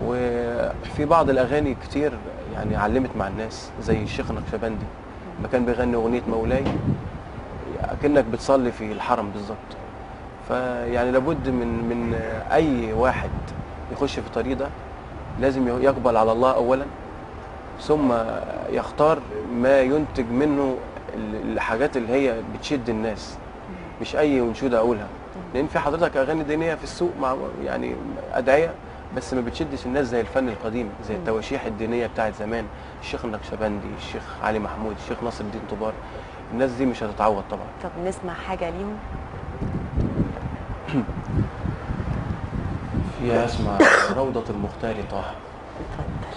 وفي بعض الاغاني كتير يعني علمت مع الناس، زي الشيخ النقشبندي لما كان بيغني اغنيه مولاي اكنك بتصلي في الحرم بالظبط. فيعني لابد من اي واحد يخش في الطريق ده لازم يقبل على الله اولا، ثم يختار ما ينتج منه الحاجات اللي هي بتشد الناس، مش اي انشوده اقولها. لان في حضرتك اغاني دينيه في السوق مع يعني ادعيه بس ما بتشدش الناس زي الفن القديم، زي التواشيح الدينيه بتاعت زمان، الشيخ النقشبندي، الشيخ علي محمود، الشيخ ناصر الدين طوبار. الناس دي مش هتتعوض طبعا. طب نسمع حاجه ليهم. فيها اسمع روضة المختار طه. اتفضل.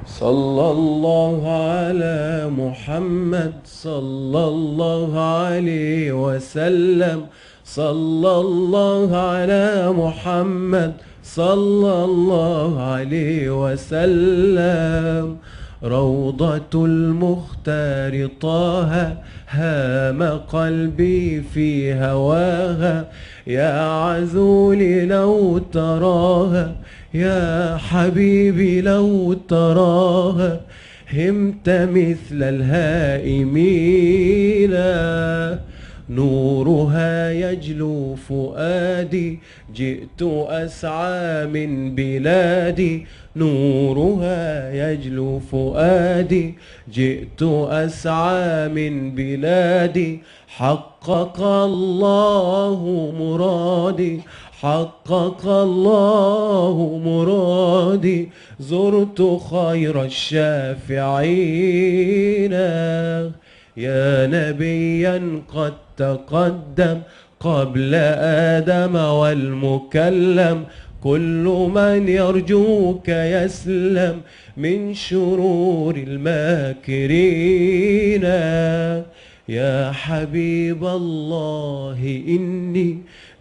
صلى الله على محمد صلى الله عليه وسلم، صلى الله على محمد صلى الله عليه وسلم. روضة المختار طه هام قلبي في هواها، يا عذولي لو تراها، يا حبيبي لو تراها، همت مثل الهائمين. نورها يجلو فؤادي، جئت أسعى من بلادي. نورها يجلو فؤادي، جئت أسعى من بلادي. حقق الله مرادي، حقق الله مرادي. زرت خير الشافعين، يا نبيا قد تقدم قبل آدم والمكلم. كل من يرجوك يسلم من شرور الماكرين. يا حبيب الله إني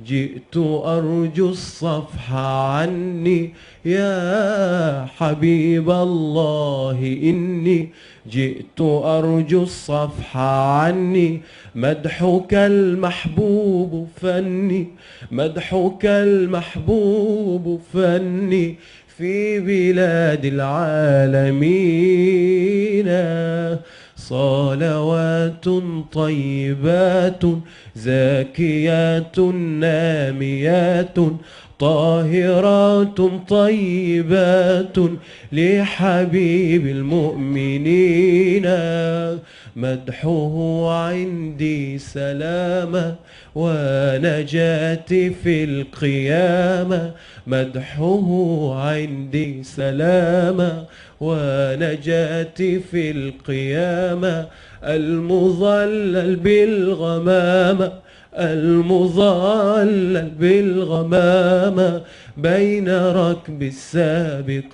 جئت أرجو الصفح عني، يا حبيب الله إني جئت أرجو الصفح عني. مدحك المحبوب فني، مدحك المحبوب فني في بلاد العالمين. صلوات طيبات زاكيات ناميات طاهرات طيبات لحبيب المؤمنين. مدحه عندي سلامة ونجاتي في القيامة. مدحه عندي سلامة ونجاتي في القيامة. المظلل بالغمامة، المظلل بالغمامة بين ركب السابقين.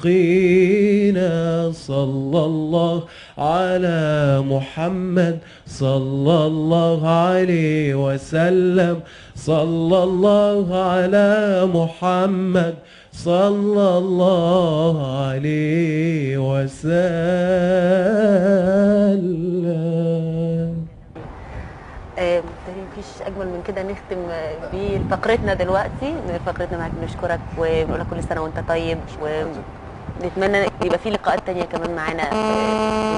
صلى الله على محمد صلى الله عليه وسلم، صلى الله على محمد صلى الله عليه وسلم. مفيش اجمل من كده نختم بفقرتنا دلوقتي. فقرتنا معاك بنشكرك ونقول لك كل سنه وانت طيب، ونتمنى يبقى في لقاءات تانية كمان معانا في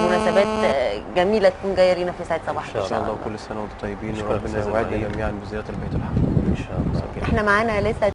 مناسبات جميله تكون جايه لينا في سعد صباح. ان شاء الله وكل سنه وانتم طيبين، وربنا يوعدنا جميعا بزياره البيت الحرام ان شاء الله. احنا معانا لسه